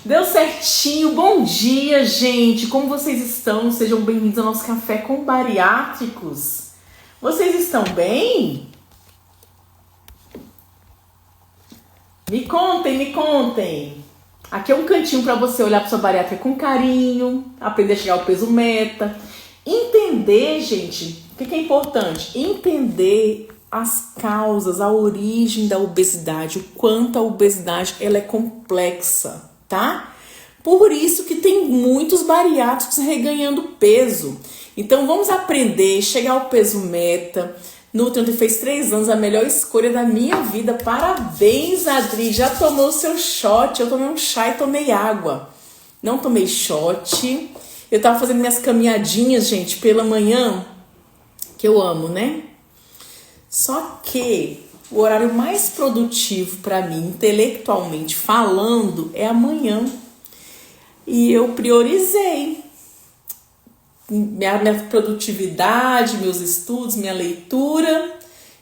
Deu certinho, bom dia, gente! Como vocês estão? Sejam bem-vindos ao nosso Café com Bariátricos. Vocês estão bem? Me contem, me contem! Aqui é um cantinho para você olhar para sua bariátrica com carinho, aprender a chegar ao peso meta, entender, gente, o que é importante? Entender as causas, a origem da obesidade, o quanto a obesidade ela é complexa, tá? Por isso que tem muitos bariátricos reganhando peso. Então vamos aprender, chegar ao peso meta. Nutrient fez 3 anos, a melhor escolha da minha vida. Parabéns, Adri, já tomou o seu shot. Eu tomei um chá e tomei água. Não tomei shot. Eu tava fazendo minhas caminhadinhas, gente, pela manhã, que eu amo, né? Só que o horário mais produtivo para mim, intelectualmente falando, é amanhã. E eu priorizei minha produtividade, meus estudos, minha leitura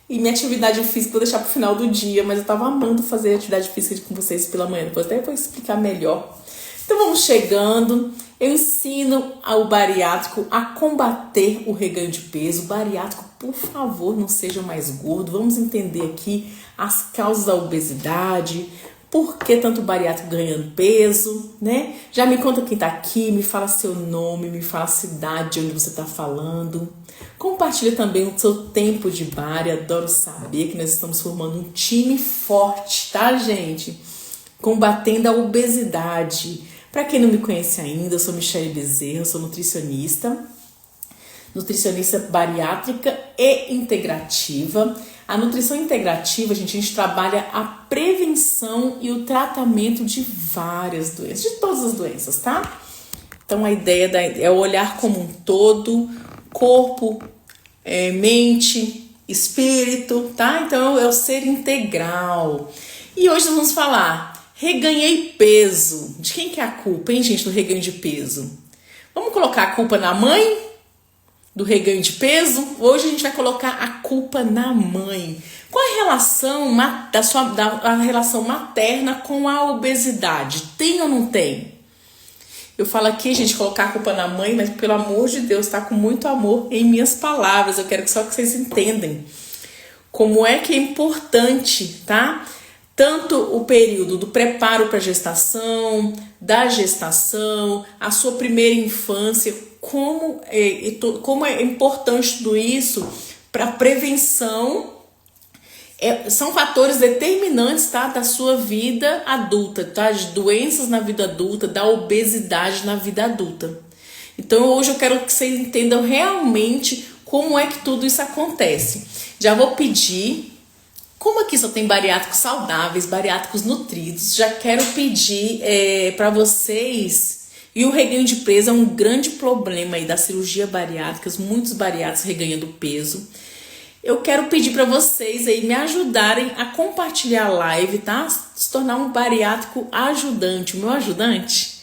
e minha atividade física. Vou deixar para o final do dia, mas eu estava amando fazer atividade física com vocês pela manhã. Depois até vou explicar melhor. Então vamos chegando. Eu ensino ao bariátrico a combater o reganho de peso. Bariátrico, por favor, não seja mais gordo. Vamos entender aqui as causas da obesidade, por que tanto bariátrico ganhando peso, né? Já me conta quem tá aqui, me fala seu nome, me fala a cidade onde você tá falando. Compartilha também o seu tempo de bari, adoro saber que nós estamos formando um time forte, tá, gente? Combatendo a obesidade. Para quem não me conhece ainda, eu sou Michele Bezerra, eu sou nutricionista bariátrica e integrativa. A nutrição integrativa, gente, a gente trabalha a prevenção e o tratamento de várias doenças, de todas as doenças, tá? Então a ideia é o olhar como um todo, corpo, mente, espírito, tá? Então é o ser integral. E hoje nós vamos falar, reganhei peso. De quem que é a culpa, hein, gente, do reganho de peso? Vamos colocar a culpa na mãe? Do reganho de peso? Hoje a gente vai colocar a culpa na mãe. Qual a relação a relação materna com a obesidade? Tem ou não tem? Eu falo aqui, gente, colocar a culpa na mãe, mas pelo amor de Deus, tá com muito amor em minhas palavras. Eu quero só que vocês entendam como é que é importante, tá? Tanto o período do preparo para a gestação, da gestação, a sua primeira infância, como é importante tudo isso para a prevenção. São fatores determinantes, tá, da sua vida adulta, tá? De doenças na vida adulta, da obesidade na vida adulta. Então hoje eu quero que vocês entendam realmente como é que tudo isso acontece. Já vou pedir, como aqui só tem bariátricos saudáveis, bariátricos nutridos, já quero pedir para vocês. E o reganho de peso é um grande problema aí da cirurgia bariátrica, muitos bariátricos reganhando peso. Eu quero pedir para vocês aí me ajudarem a compartilhar a live, tá? Se tornar um bariátrico ajudante, o meu ajudante.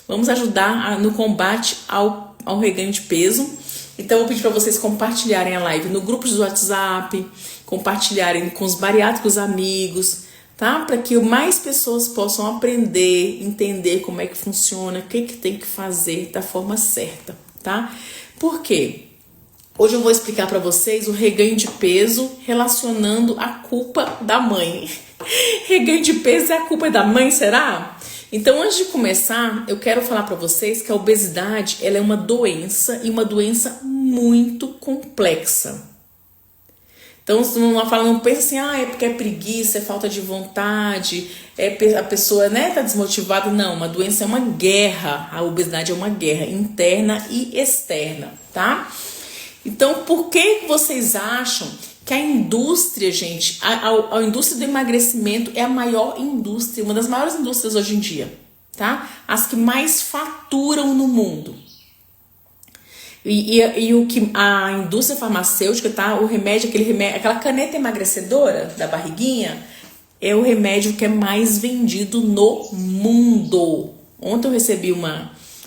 Vamos ajudar no combate ao reganho de peso. Então eu vou pedir para vocês compartilharem a live no grupo do WhatsApp, compartilharem com os bariátricos amigos, tá? Para que mais pessoas possam aprender, entender como é que funciona, o que tem que fazer da forma certa, tá? Por quê? Hoje eu vou explicar para vocês o reganho de peso relacionando a culpa da mãe. Reganho de peso é a culpa da mãe, será? Então, antes de começar, eu quero falar para vocês que a obesidade ela é uma doença e uma doença muito complexa. Então, não pensa assim, é porque é preguiça, é falta de vontade, a pessoa, né, tá desmotivada. Não, uma doença é uma guerra. A obesidade é uma guerra interna e externa, tá? Então, por que vocês acham que a indústria, gente, a indústria do emagrecimento é a maior indústria, uma das maiores indústrias hoje em dia, tá? As que mais faturam no mundo. E o que a indústria farmacêutica, tá? O remédio, aquela caneta emagrecedora da barriguinha, é o remédio que é mais vendido no mundo. Ontem eu recebi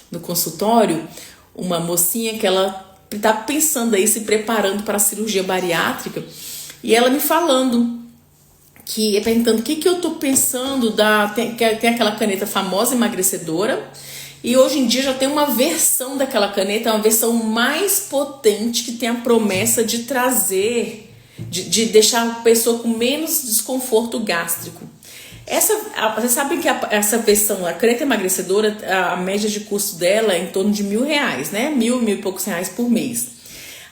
no consultório uma mocinha que ela tá pensando aí, se preparando para a cirurgia bariátrica, e ela me falando que é perguntando o que eu tô pensando tem aquela caneta famosa emagrecedora, e hoje em dia já tem uma versão daquela caneta, uma versão mais potente, que tem a promessa de trazer, de deixar a pessoa com menos desconforto gástrico. Vocês sabem que essa versão, a caneta emagrecedora, a média de custo dela é em torno de R$1.000, né? Mil e poucos reais por mês.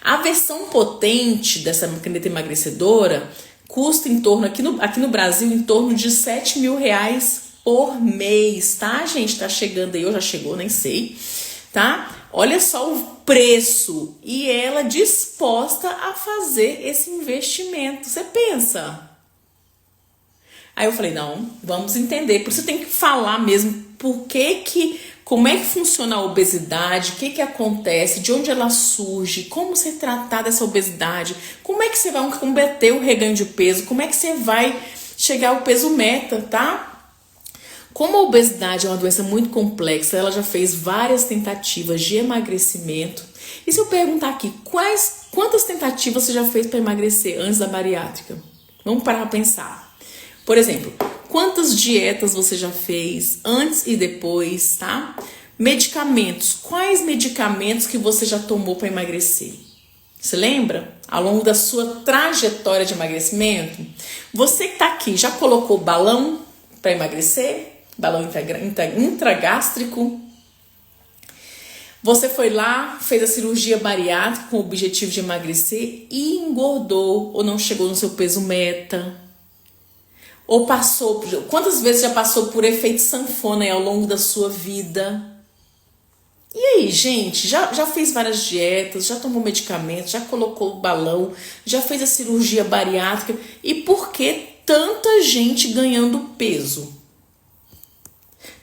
A versão potente dessa caneta emagrecedora custa em torno, aqui no Brasil, em torno de R$7.000 por mês, tá, gente? Tá chegando aí, ou já chegou, nem sei, tá? Olha só o preço, e ela disposta a fazer esse investimento. Você pensa? Aí eu falei, não, vamos entender, por isso tem que falar mesmo como é que funciona a obesidade, o que acontece, de onde ela surge, como se tratar dessa obesidade, como é que você vai combater o reganho de peso, como é que você vai chegar ao peso meta, tá? Como a obesidade é uma doença muito complexa, ela já fez várias tentativas de emagrecimento. E se eu perguntar aqui, quantas tentativas você já fez para emagrecer antes da bariátrica? Vamos parar para pensar. Por exemplo, quantas dietas você já fez antes e depois, tá? Medicamentos. Quais medicamentos que você já tomou para emagrecer? Você lembra? Ao longo da sua trajetória de emagrecimento? Você que tá aqui, já colocou balão para emagrecer? Balão intragástrico? Você foi lá, fez a cirurgia bariátrica com o objetivo de emagrecer e engordou ou não chegou no seu peso meta? Ou quantas vezes já passou por efeito sanfona aí ao longo da sua vida? E aí, gente, já fez várias dietas, já tomou medicamentos, já colocou o balão, já fez a cirurgia bariátrica, e por que tanta gente ganhando peso?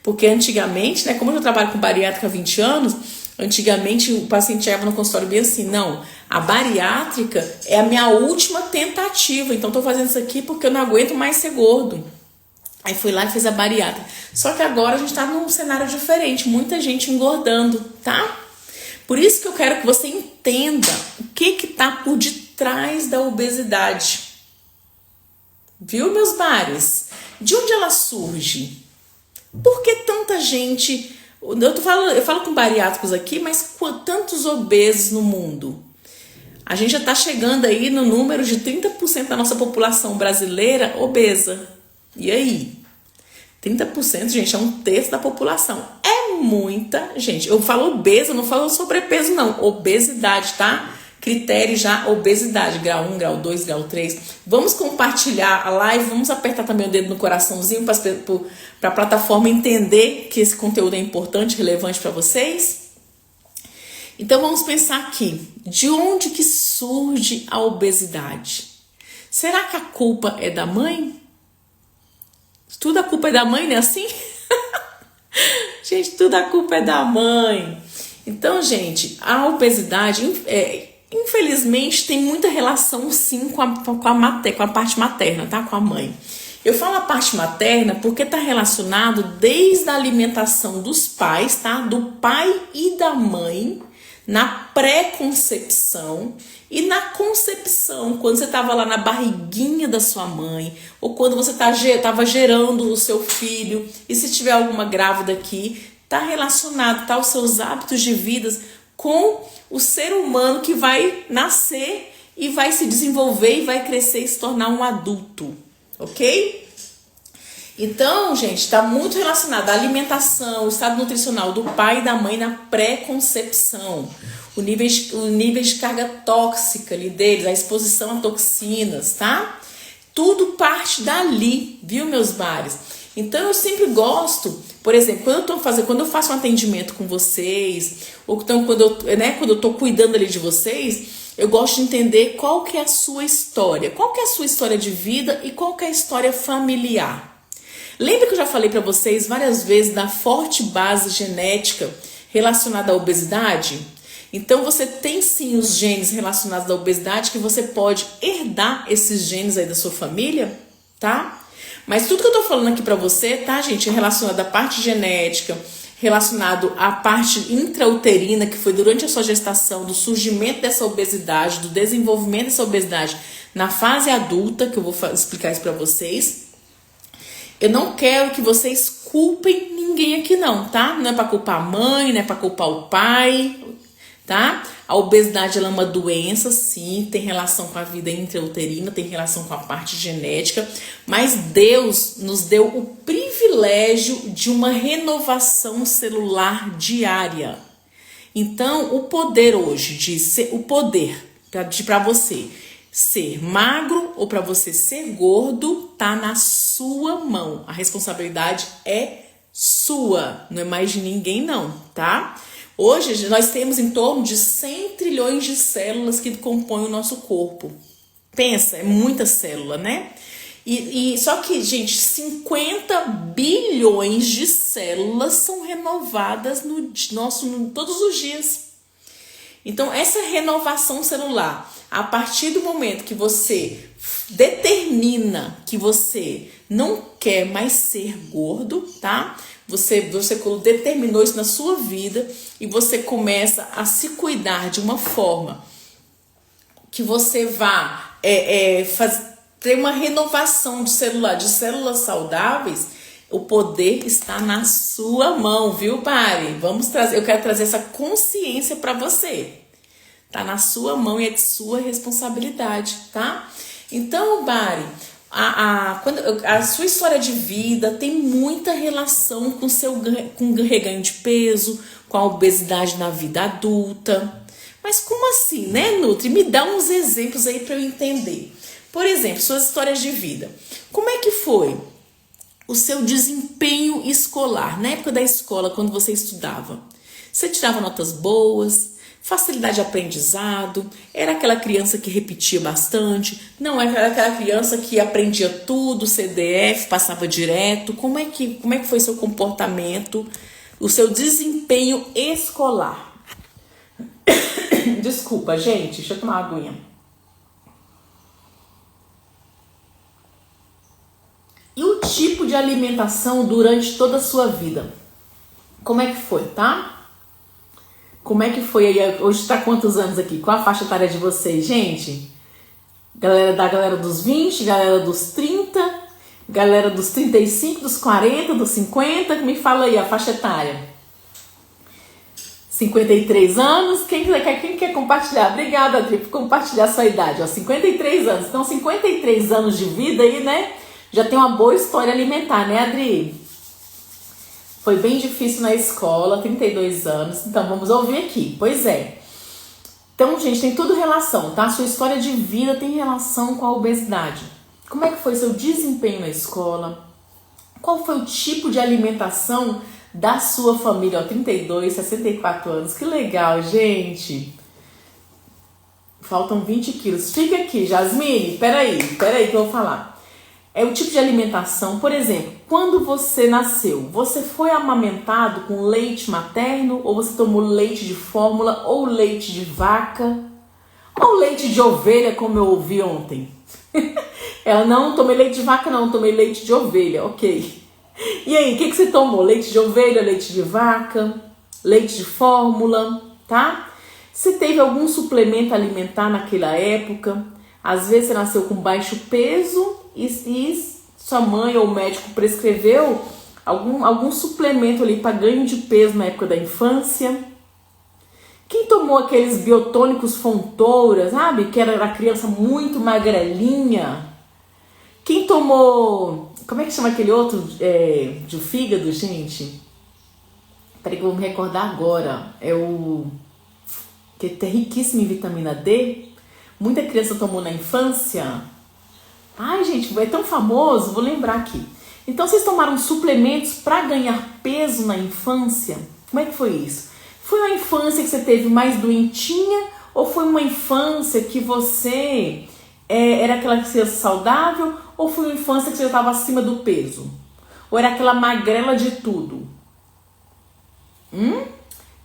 Porque antigamente, né, como eu já trabalho com bariátrica há 20 anos, antigamente o paciente chegava no consultório bem assim, não, a bariátrica é a minha última tentativa, então tô fazendo isso aqui porque eu não aguento mais ser gordo. Aí fui lá e fiz a bariátrica. Só que agora a gente tá num cenário diferente, muita gente engordando, tá? Por isso que eu quero que você entenda o que tá por detrás da obesidade. Viu, meus bares? De onde ela surge? Por que tanta gente... Eu falo com bariátricos aqui, mas tantos obesos no mundo? A gente já está chegando aí no número de 30% da nossa população brasileira obesa. E aí? 30%, gente, é um terço da população. É muita gente. Eu falo obesa, não falo sobrepeso, não. Obesidade, tá? Critério já, obesidade. Grau 1, grau 2, grau 3. Vamos compartilhar a live, vamos apertar também o dedo no coraçãozinho para a plataforma entender que esse conteúdo é importante, relevante para vocês. Então vamos pensar aqui, de onde que surge a obesidade? Será que a culpa é da mãe? Tudo a culpa é da mãe, não é assim? Gente, tudo a culpa é da mãe. Então, gente, a obesidade, infelizmente, tem muita relação sim com a parte materna, tá? Com a mãe. Eu falo a parte materna porque está relacionado desde a alimentação dos pais, tá? Do pai e da mãe, na pré-concepção e na concepção, quando você estava lá na barriguinha da sua mãe, ou quando você estava gerando o seu filho, e se tiver alguma grávida aqui, está relacionado, tá? Os seus hábitos de vida com o ser humano que vai nascer e vai se desenvolver e vai crescer e se tornar um adulto, ok? Então, gente, está muito relacionado à alimentação, o estado nutricional do pai e da mãe na pré-concepção, o nível de carga tóxica ali deles, a exposição a toxinas, tá? Tudo parte dali, viu, meus bares? Então, eu sempre gosto, por exemplo, quando eu faço um atendimento com vocês, ou então quando eu tô cuidando ali de vocês, eu gosto de entender qual que é a sua história, qual que é a sua história de vida e qual que é a história familiar. Lembra que eu já falei para vocês várias vezes da forte base genética relacionada à obesidade? Então você tem sim os genes relacionados à obesidade que você pode herdar esses genes aí da sua família, tá? Mas tudo que eu tô falando aqui pra você, tá, gente, é relacionado à parte genética, relacionado à parte intrauterina, que foi durante a sua gestação, do surgimento dessa obesidade, do desenvolvimento dessa obesidade Na fase adulta, que eu vou explicar isso pra vocês, eu não quero que vocês culpem ninguém aqui não, tá? Não é pra culpar a mãe, não é pra culpar o pai, tá? A obesidade, ela é uma doença, sim, tem relação com a vida intrauterina, tem relação com a parte genética, mas Deus nos deu o privilégio de uma renovação celular diária. Então, o poder hoje de ser, o poder para você ser magro ou para você ser gordo tá na sua mão. A responsabilidade é sua, não é mais de ninguém não, tá? Hoje nós temos em torno de 100 trilhões de células que compõem o nosso corpo. Pensa, é muita célula, né? E só que, gente, 50 bilhões de células são renovadas todos os dias. Então, essa renovação celular, a partir do momento que você determina que você não quer mais ser gordo, tá? Você determinou isso na sua vida e você começa a se cuidar de uma forma que você vá ter uma renovação de células saudáveis. O poder está na sua mão, viu, Bari? Eu quero trazer essa consciência para você. Tá na sua mão e é de sua responsabilidade, tá? Então, Bari, a sua história de vida tem muita relação com o reganho de peso, com a obesidade na vida adulta. Mas como assim, né, Nutri? Me dá uns exemplos aí para eu entender. Por exemplo, suas histórias de vida. Como é que foi o seu desempenho escolar? Na época da escola, quando você estudava, você tirava notas boas? Facilidade de aprendizado? Era aquela criança que repetia bastante? Não, era aquela criança que aprendia tudo, CDF, passava direto? Como é que foi seu comportamento, o seu desempenho escolar? Desculpa, gente, deixa eu tomar uma aguinha. E o tipo de alimentação durante toda a sua vida? Como é que foi, tá? Como é que foi aí? Hoje tá quantos anos aqui? Qual a faixa etária de vocês, gente? Galera dos 20, galera dos 30, galera dos 35, dos 40, dos 50. Me fala aí a faixa etária. 53 anos. Quem quer compartilhar? Obrigada, Adri, por compartilhar a sua idade. Ó, 53 anos. Então, 53 anos de vida aí, né? Já tem uma boa história alimentar, né, Adri? Foi bem difícil na escola, 32 anos. Então, vamos ouvir aqui. Pois é. Então, gente, tem tudo relação, tá? Sua história de vida tem relação com a obesidade. Como é que foi seu desempenho na escola? Qual foi o tipo de alimentação da sua família? Ó, 32, 64 anos. Que legal, gente. Faltam 20 quilos. Fica aqui, Jasmine. Peraí que eu vou falar. É o tipo de alimentação, por exemplo, quando você nasceu, você foi amamentado com leite materno ou você tomou leite de fórmula ou leite de vaca ou leite de ovelha, como eu ouvi ontem? Ela não tomei leite de vaca não, tomei leite de ovelha, ok. E aí, o que você tomou? Leite de ovelha, leite de vaca, leite de fórmula, tá? Se teve algum suplemento alimentar naquela época, às vezes você nasceu com baixo peso e sua mãe ou o médico prescreveu algum suplemento ali para ganho de peso na época da infância. Quem tomou aqueles biotônicos Fontoura, sabe? Que era a criança muito magrelinha. Quem tomou... Como é que chama aquele outro de fígado, gente? Peraí que eu vou me recordar agora. É o... que é riquíssimo em vitamina D. Muita criança tomou na infância. Ai, gente, é tão famoso, vou lembrar aqui. Então, vocês tomaram suplementos para ganhar peso na infância? Como é que foi isso? Foi uma infância que você teve mais doentinha? Ou foi uma infância que você era aquela criança saudável? Ou foi uma infância que você estava acima do peso? Ou era aquela magrela de tudo?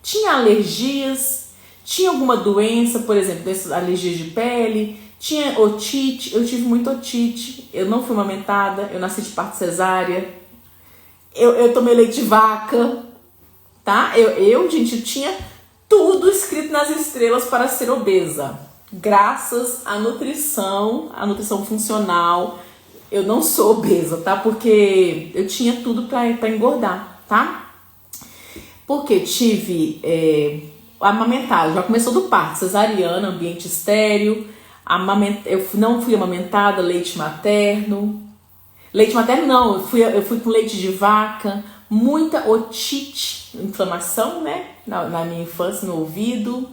Tinha alergias? Tinha alguma doença, por exemplo, dessas alergias de pele? Tinha otite? Eu tive muita otite. Eu não fui amamentada. Eu nasci de parto cesárea. Eu tomei leite de vaca. Tá? Gente, eu tinha tudo escrito nas estrelas para ser obesa. graças à nutrição funcional, eu não sou obesa, tá? Porque eu tinha tudo pra engordar, tá? Porque tive amamentado, já começou do parto, cesariana, ambiente estéril, eu não fui amamentada, leite materno não, eu fui com leite de vaca, muita otite, inflamação, né, na minha infância, no ouvido.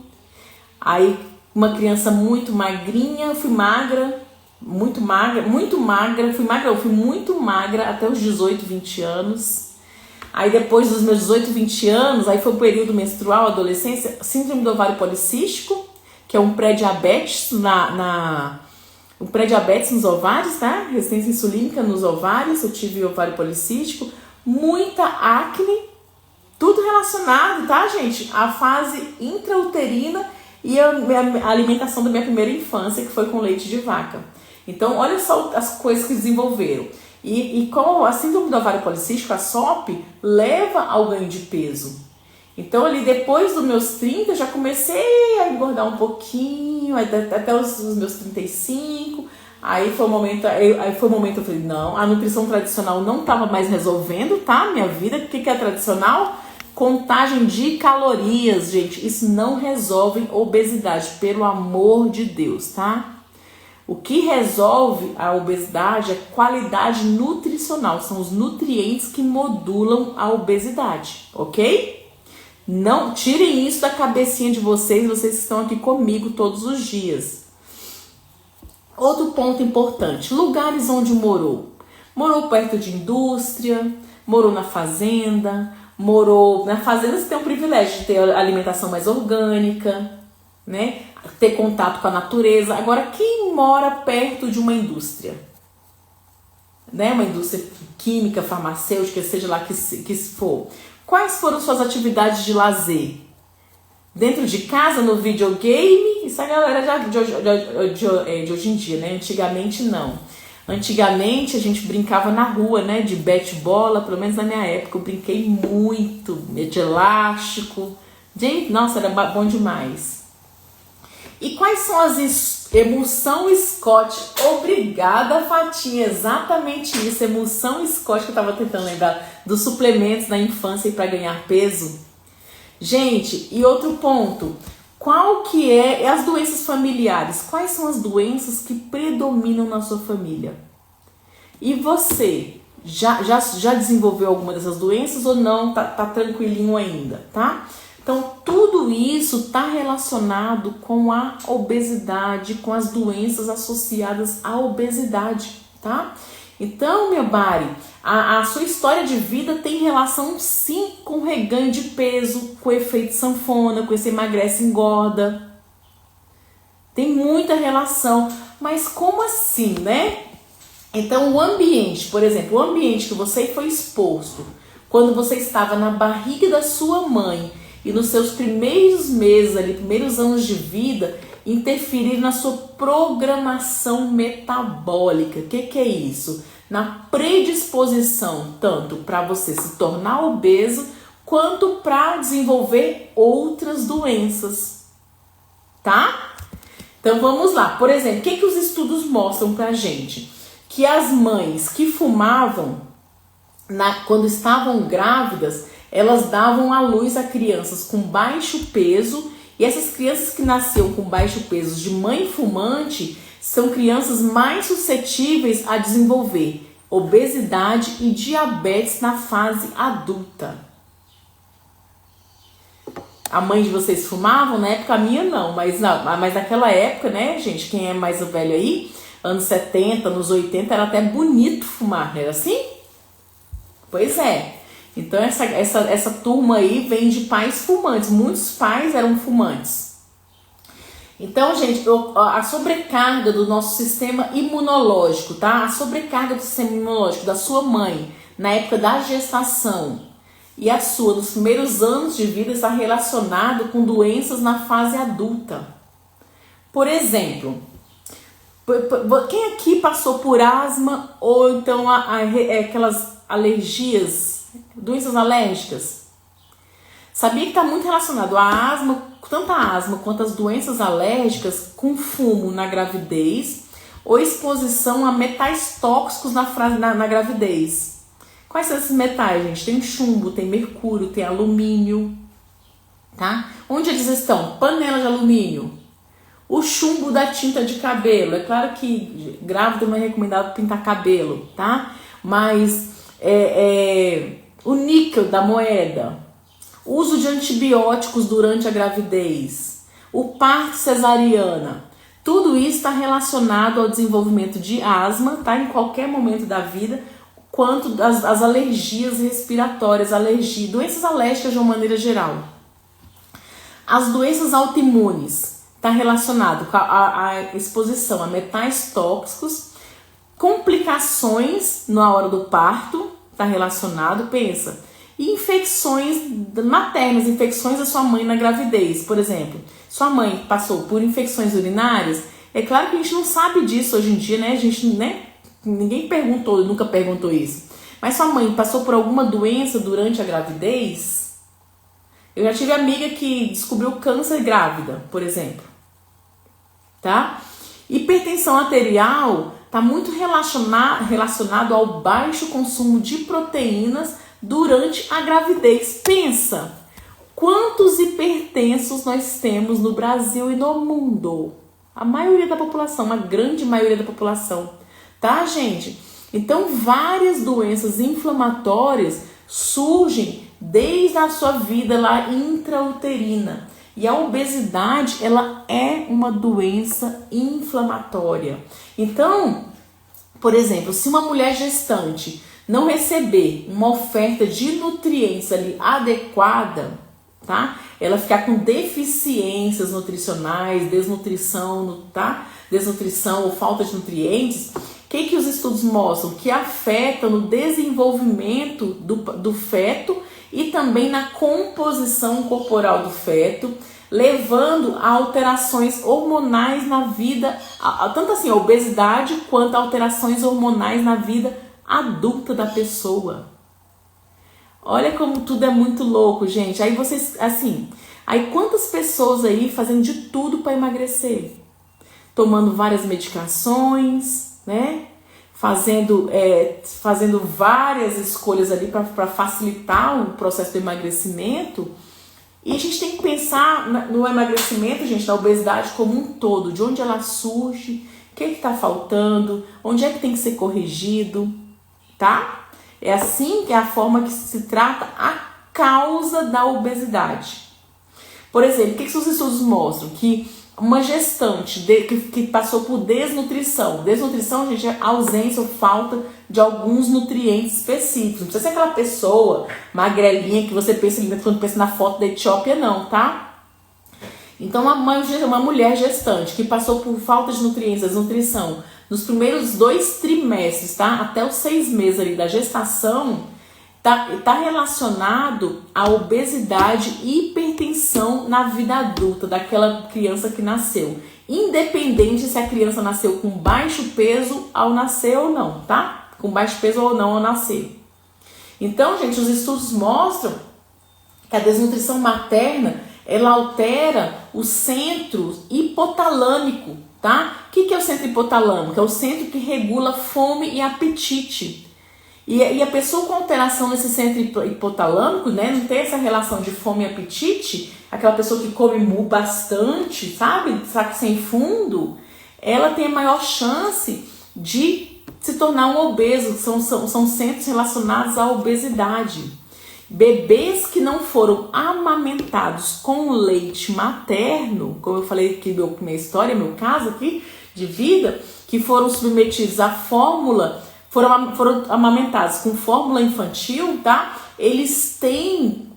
Aí uma criança muito magrinha, fui magra, muito magra, eu fui muito magra até os 18, 20 anos. Aí depois dos meus 18, 20 anos, aí foi o período menstrual, adolescência, síndrome do ovário policístico, que é um pré-diabetes um pré-diabetes nos ovários, tá? Resistência insulínica nos ovários, eu tive ovário policístico, muita acne, tudo relacionado, tá, gente? A fase intrauterina e a alimentação da minha primeira infância, que foi com leite de vaca. Então, olha só as coisas que desenvolveram. E com a síndrome do ovário policístico, a SOP, leva ao ganho de peso. Então, ali depois dos meus 30, já comecei a engordar um pouquinho, até os meus 35. Aí foi o momento, eu falei, não, a nutrição tradicional não estava mais resolvendo, tá? Minha vida, o que é tradicional? Contagem de calorias, gente. Isso não resolve obesidade, pelo amor de Deus, tá? O que resolve a obesidade é qualidade nutricional. São os nutrientes que modulam a obesidade, ok? Não tirem isso da cabecinha de vocês que estão aqui comigo todos os dias. Outro ponto importante, lugares onde morou. Morou perto de indústria, morou na fazenda. Na fazenda você tem o privilégio de ter alimentação mais orgânica, né? Ter contato com a natureza. Agora, quem mora perto de uma indústria? Né? Uma indústria química, farmacêutica, seja lá que for. Quais foram suas atividades de lazer? Dentro de casa, no videogame? Isso a galera de hoje em dia, né? Antigamente não. Antigamente a gente brincava na rua, né? De bete-bola, pelo menos na minha época eu brinquei muito, de elástico. Gente, nossa, era bom demais. E quais são as emulsão Scott? Obrigada, Fatinha, exatamente isso, emulsão Scott, que eu tava tentando lembrar dos suplementos na infância para ganhar peso. Gente, e outro ponto, qual que é as doenças familiares? Quais são as doenças que predominam na sua família? E você, já desenvolveu alguma dessas doenças ou não? Tá tranquilinho ainda, tá? Então, tudo isso está relacionado com a obesidade, com as doenças associadas à obesidade, tá? Então, meu body, a sua história de vida tem relação, sim, com reganho de peso, com o efeito sanfona, com esse emagrece e engorda. Tem muita relação, mas como assim, né? Então, o ambiente, por exemplo, o ambiente que você foi exposto quando você estava na barriga da sua mãe, e nos seus primeiros meses, ali, primeiros anos de vida, interferir na sua programação metabólica. O que é isso? Na predisposição, tanto para você se tornar obeso, quanto para desenvolver outras doenças. Tá? Então vamos lá. Por exemplo, o que os estudos mostram pra gente? Que as mães que fumavam, quando estavam grávidas, elas davam à luz a crianças com baixo peso, e essas crianças que nasciam com baixo peso de mãe fumante são crianças mais suscetíveis a desenvolver obesidade e diabetes na fase adulta. A mãe de vocês fumavam? Na época a minha não, mas naquela época, né, gente, quem é mais velho aí, anos 70, anos 80, era até bonito fumar, não era assim? Pois é. Então essa turma aí vem de pais fumantes. Muitos pais eram fumantes. Então, gente, a sobrecarga do nosso sistema imunológico, tá? A sobrecarga do sistema imunológico da sua mãe na época da gestação e a sua nos primeiros anos de vida está relacionado com doenças na fase adulta. Por exemplo, quem aqui passou por asma ou então aquelas alergias, doenças alérgicas? Sabia que está muito relacionado a asma, tanto a asma quanto as doenças alérgicas, com fumo na gravidez ou exposição a metais tóxicos na gravidez. Quais são esses metais, gente? Tem chumbo, tem mercúrio, tem alumínio, tá? Onde eles estão? Panela de alumínio. O chumbo da tinta de cabelo. É claro que grávida não é recomendado pintar cabelo, tá? Mas o níquel da moeda. Uso de antibióticos durante a gravidez, o parto cesariana, tudo isso está relacionado ao desenvolvimento de asma, tá? Em qualquer momento da vida, quanto as alergias respiratórias, doenças alérgicas de uma maneira geral. As doenças autoimunes, está relacionado com a exposição a metais tóxicos, complicações na hora do parto, está relacionado, pensa. E infecções maternas, infecções da sua mãe na gravidez, por exemplo. Sua mãe passou por infecções urinárias. É claro que a gente não sabe disso hoje em dia, né? A gente, ninguém perguntou, nunca perguntou isso. Mas sua mãe passou por alguma doença durante a gravidez? Eu já tive amiga que descobriu câncer grávida, por exemplo. Tá? Hipertensão arterial está muito relacionado ao baixo consumo de proteínas durante a gravidez. Pensa, quantos hipertensos nós temos no Brasil e no mundo? A maioria da população, uma grande maioria da população, tá, gente? Então, várias doenças inflamatórias surgem desde a sua vida lá intrauterina. E a obesidade, ela é uma doença inflamatória. Então, por exemplo, se uma mulher gestante não receber uma oferta de nutrientes ali adequada, tá? Ela ficar com deficiências nutricionais, desnutrição, tá? Desnutrição ou falta de nutrientes, o que os estudos mostram? Que afeta no desenvolvimento do feto e também na composição corporal do feto, levando a alterações hormonais na vida, tanto assim a obesidade quanto a alterações hormonais na vida adulta da pessoa. Olha como tudo é muito louco, gente. Aí vocês, assim, aí quantas pessoas aí fazendo de tudo para emagrecer? Tomando várias medicações, né? Fazendo várias escolhas ali para facilitar o processo do emagrecimento. E a gente tem que pensar no emagrecimento, gente, da obesidade como um todo. De onde ela surge, o que está faltando, onde é que tem que ser corrigido, tá? É assim que é a forma que se trata a causa da obesidade. Por exemplo, o que os estudos mostram? Que uma gestante que passou por desnutrição. Desnutrição, gente, é ausência ou falta de alguns nutrientes específicos. Não precisa ser aquela pessoa magrelinha que você pensa quando pensa na foto da Etiópia, não, tá? Então, uma mulher gestante que passou por falta de nutrientes, desnutrição, nos primeiros 2 trimestres, tá? Até os 6 meses ali da gestação, tá relacionado à obesidade e hipertensão na vida adulta daquela criança que nasceu. Independente se a criança nasceu com baixo peso ao nascer ou não, tá? Com baixo peso ou não ao nascer. Então, gente, os estudos mostram que a desnutrição materna, ela altera o centro hipotalâmico, tá? O que é o centro hipotalâmico? É o centro que regula fome e apetite. E a pessoa com alteração nesse centro hipotalâmico, né, não tem essa relação de fome e apetite, aquela pessoa que come bastante, sabe, saco sem fundo, ela tem a maior chance de se tornar um obeso. São centros relacionados à obesidade. Bebês que não foram amamentados com leite materno, como eu falei aqui minha história, meu caso aqui de vida, que foram submetidos à fórmula, foram amamentados com fórmula infantil, tá? Eles têm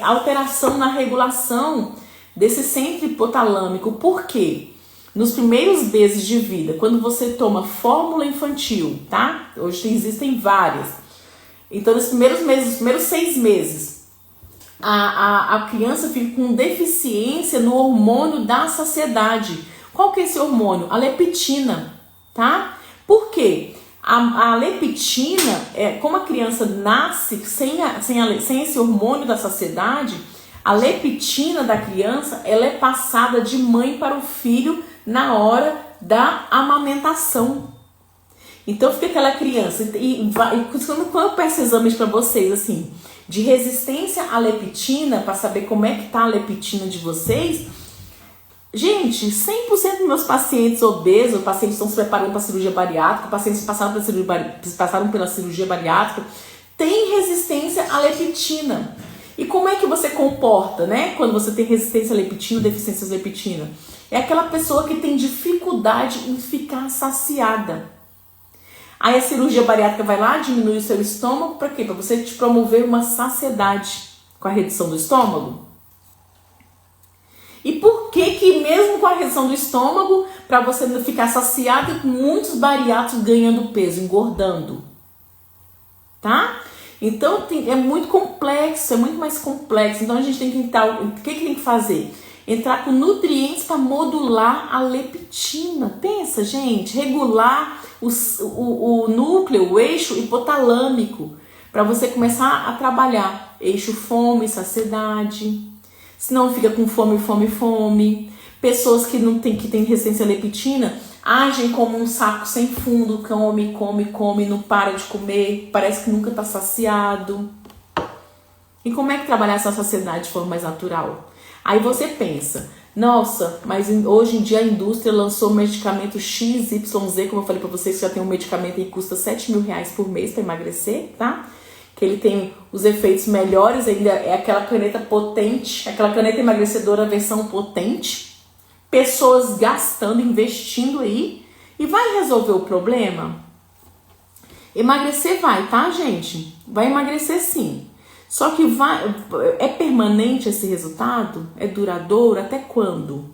alteração na regulação desse centro hipotalâmico. Por quê? Nos primeiros meses de vida, quando você toma fórmula infantil, tá? Hoje existem várias. Então, nos primeiros meses, nos primeiros 6 meses, a criança fica com deficiência no hormônio da saciedade. Qual que é esse hormônio? A leptina, tá? Por quê? A leptina, como a criança nasce sem esse hormônio da saciedade, a leptina da criança, ela é passada de mãe para o filho na hora da amamentação. Então fica aquela criança, quando eu peço exames para vocês, assim, de resistência à leptina, para saber como é que tá a leptina de vocês, gente, 100% dos meus pacientes obesos, pacientes que estão se preparando para a cirurgia bariátrica, pacientes que passaram pela cirurgia bariátrica, têm resistência à leptina. E como é que você comporta, né? Quando você tem resistência à leptina, deficiência à leptina? É aquela pessoa que tem dificuldade em ficar saciada. Aí a cirurgia bariátrica vai lá, diminui o seu estômago, para quê? Para você te promover uma saciedade com a redução do estômago. E por que mesmo com a redução do estômago, para você não ficar saciado, muitos bariátricos ganhando peso, engordando? Tá? Então é muito complexo, é muito mais complexo. Então a gente tem que entrar, o que tem que fazer? Entrar com nutrientes para modular a leptina. Pensa, gente, regular o núcleo, o eixo hipotalâmico, para você começar a trabalhar eixo fome e saciedade. Senão fica com fome. Pessoas que têm resistência à leptina agem como um saco sem fundo, come, não para de comer, parece que nunca está saciado. E como é que trabalhar essa saciedade de forma mais natural? Aí você pensa, nossa, mas hoje em dia a indústria lançou medicamento XYZ, como eu falei para vocês, já tem um medicamento que custa R$7.000 por mês para emagrecer, tá? Que ele tem os efeitos melhores, ainda é aquela caneta potente, aquela caneta emagrecedora versão potente. Pessoas gastando, investindo aí, e vai resolver o problema? Emagrecer vai, tá, gente? Vai emagrecer sim. Só que é permanente esse resultado? É duradouro? Até quando?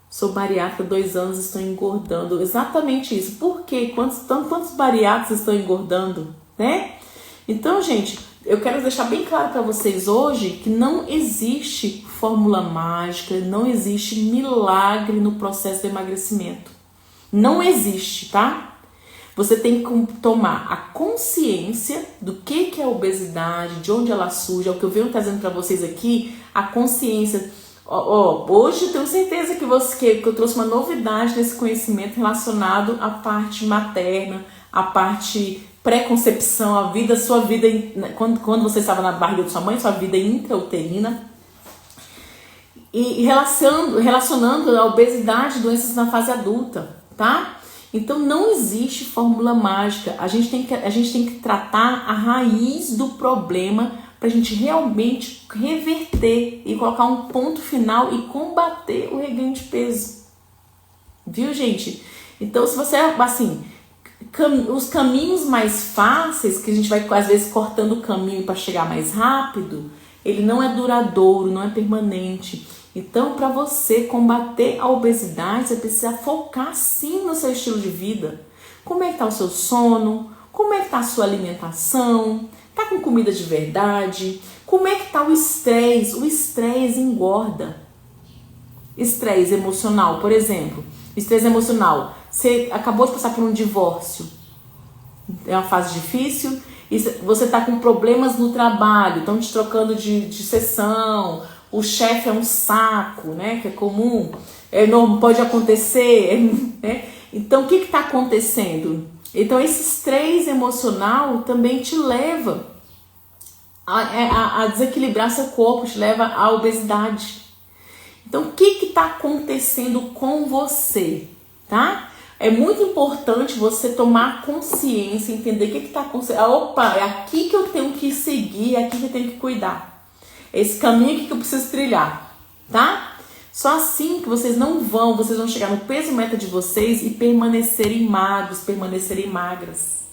Sou bariátrica há 2 anos, estou engordando. Exatamente isso. Por quê? Quantos bariátricos estão engordando, né? Então, gente, eu quero deixar bem claro para vocês hoje que não existe fórmula mágica, não existe milagre no processo de emagrecimento. Não existe, tá? Você tem que tomar a consciência do que é a obesidade, de onde ela surge, é o que eu venho trazendo para vocês aqui, a consciência. Hoje eu tenho certeza que eu trouxe uma novidade nesse conhecimento relacionado à parte materna, à parte pré-concepção, a sua vida, quando você estava na barriga de sua mãe, sua vida intrauterina, e relacionando a obesidade e doenças na fase adulta, tá? Então não existe fórmula mágica, a gente tem que tratar a raiz do problema para a gente realmente reverter e colocar um ponto final e combater o reganho de peso, viu, gente? Então se você, assim, os caminhos mais fáceis, que a gente vai às vezes cortando o caminho para chegar mais rápido, ele não é duradouro, não é permanente. Então, para você combater a obesidade, você precisa focar sim no seu estilo de vida. Como é que tá o seu sono? Como é que tá a sua alimentação? Tá com comida de verdade? Como é que tá o estresse? O estresse engorda. Estresse emocional, por exemplo. Estresse emocional. Você acabou de passar por um divórcio. É uma fase difícil. E você tá com problemas no trabalho. Estão te trocando de sessão. O chefe é um saco, né? Que é comum. Não pode acontecer. Né? Então, o que está acontecendo? Então, esse estresse emocional também te leva a desequilibrar seu corpo, te leva à obesidade. Então, o que está acontecendo com você, tá? É muito importante você tomar consciência, entender o que está acontecendo. Opa, é aqui que eu tenho que seguir, é aqui que eu tenho que cuidar. É esse caminho aqui que eu preciso trilhar, tá? Só assim que vocês vão chegar no peso meta de vocês e permanecerem magros, permanecerem magras.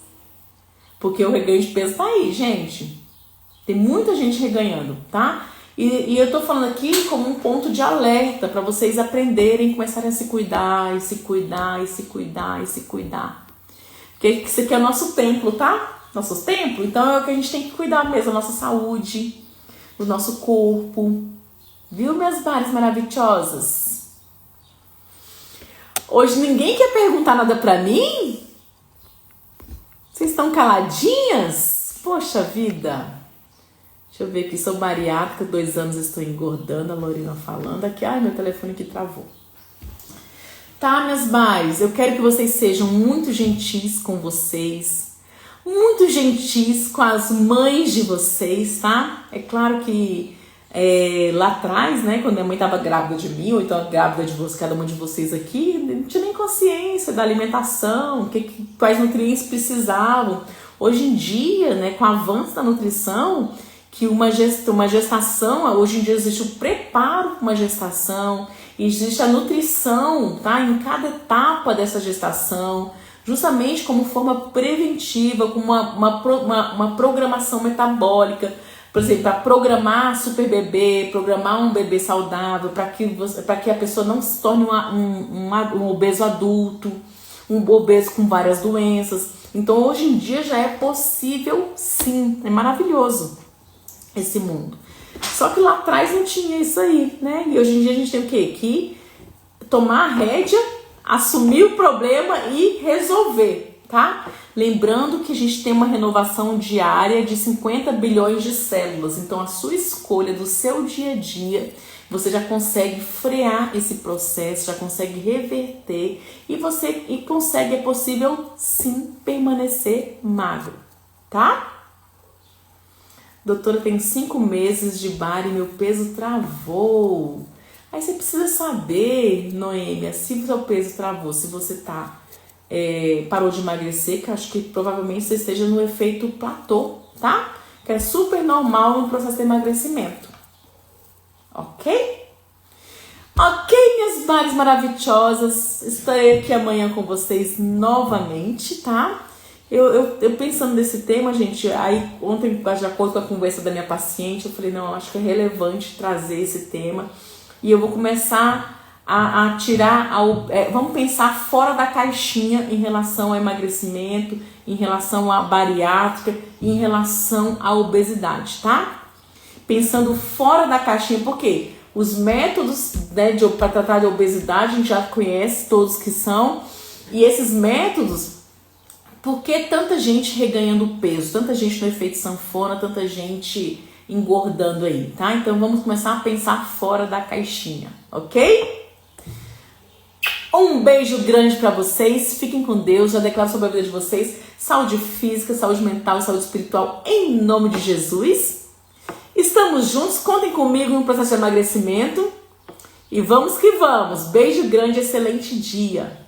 Porque o reganho de peso tá aí, gente. Tem muita gente reganhando, tá? E eu tô falando aqui como um ponto de alerta para vocês aprenderem, começarem a se cuidar, e se cuidar, e se cuidar, e se cuidar. Porque isso aqui é o nosso templo, tá? Nosso templo. Então é o que a gente tem que cuidar mesmo, a nossa saúde, o nosso corpo. Viu, minhas bares maravilhosas? Hoje ninguém quer perguntar nada pra mim? Vocês estão caladinhas? Poxa vida! Deixa eu ver aqui, sou bariátrica, 2 anos estou engordando, a Lorena falando aqui. Ai, meu telefone aqui travou. Tá, minhas bares, eu quero que vocês sejam muito gentis com vocês, muito gentis com as mães de vocês, tá? É claro que lá atrás, né, quando minha mãe estava grávida de mim, ou então grávida de você, cada uma de vocês aqui, não tinha nem consciência da alimentação, quais nutrientes precisavam. Hoje em dia, né, com o avanço da nutrição, que uma gestação, hoje em dia existe o preparo para uma gestação, existe a nutrição, tá, em cada etapa dessa gestação, justamente como forma preventiva, como uma programação metabólica. Por exemplo, para programar super bebê, programar um bebê saudável, para que a pessoa não se torne um obeso adulto, um obeso com várias doenças. Então, hoje em dia já é possível, sim. É maravilhoso esse mundo. Só que lá atrás não tinha isso aí, né? E hoje em dia a gente tem o quê? Que tomar a rédea, assumir o problema e resolver, tá? Lembrando que a gente tem uma renovação diária de 50 bilhões de células. Então, a sua escolha do seu dia a dia, você já consegue frear esse processo, já consegue reverter e consegue, é possível sim, permanecer magro, tá? Doutora, tem 5 meses de bar e meu peso travou. Aí você precisa saber, Noêmia, se o seu peso travou, se você parou de emagrecer, que eu acho que provavelmente você esteja no efeito platô, tá? Que é super normal no processo de emagrecimento. Ok? Ok, minhas bares maravilhosas. Estarei aqui amanhã com vocês novamente, tá? Eu pensando nesse tema, gente, aí ontem, de acordo com a conversa da minha paciente, eu falei, não, eu acho que é relevante trazer esse tema. E eu vou começar a tirar, vamos pensar fora da caixinha em relação ao emagrecimento, em relação à bariátrica, em relação à obesidade, tá? Pensando fora da caixinha, porque os métodos, né, para tratar de obesidade a gente já conhece todos que são, e esses métodos, por que tanta gente reganhando peso, tanta gente no efeito sanfona, tanta gente engordando aí, tá? Então vamos começar a pensar fora da caixinha, ok? Um beijo grande pra vocês, fiquem com Deus, já declaro sobre a vida de vocês saúde física, saúde mental, saúde espiritual, em nome de Jesus. Estamos juntos, contem comigo no processo de emagrecimento e vamos que vamos. Beijo grande, excelente dia.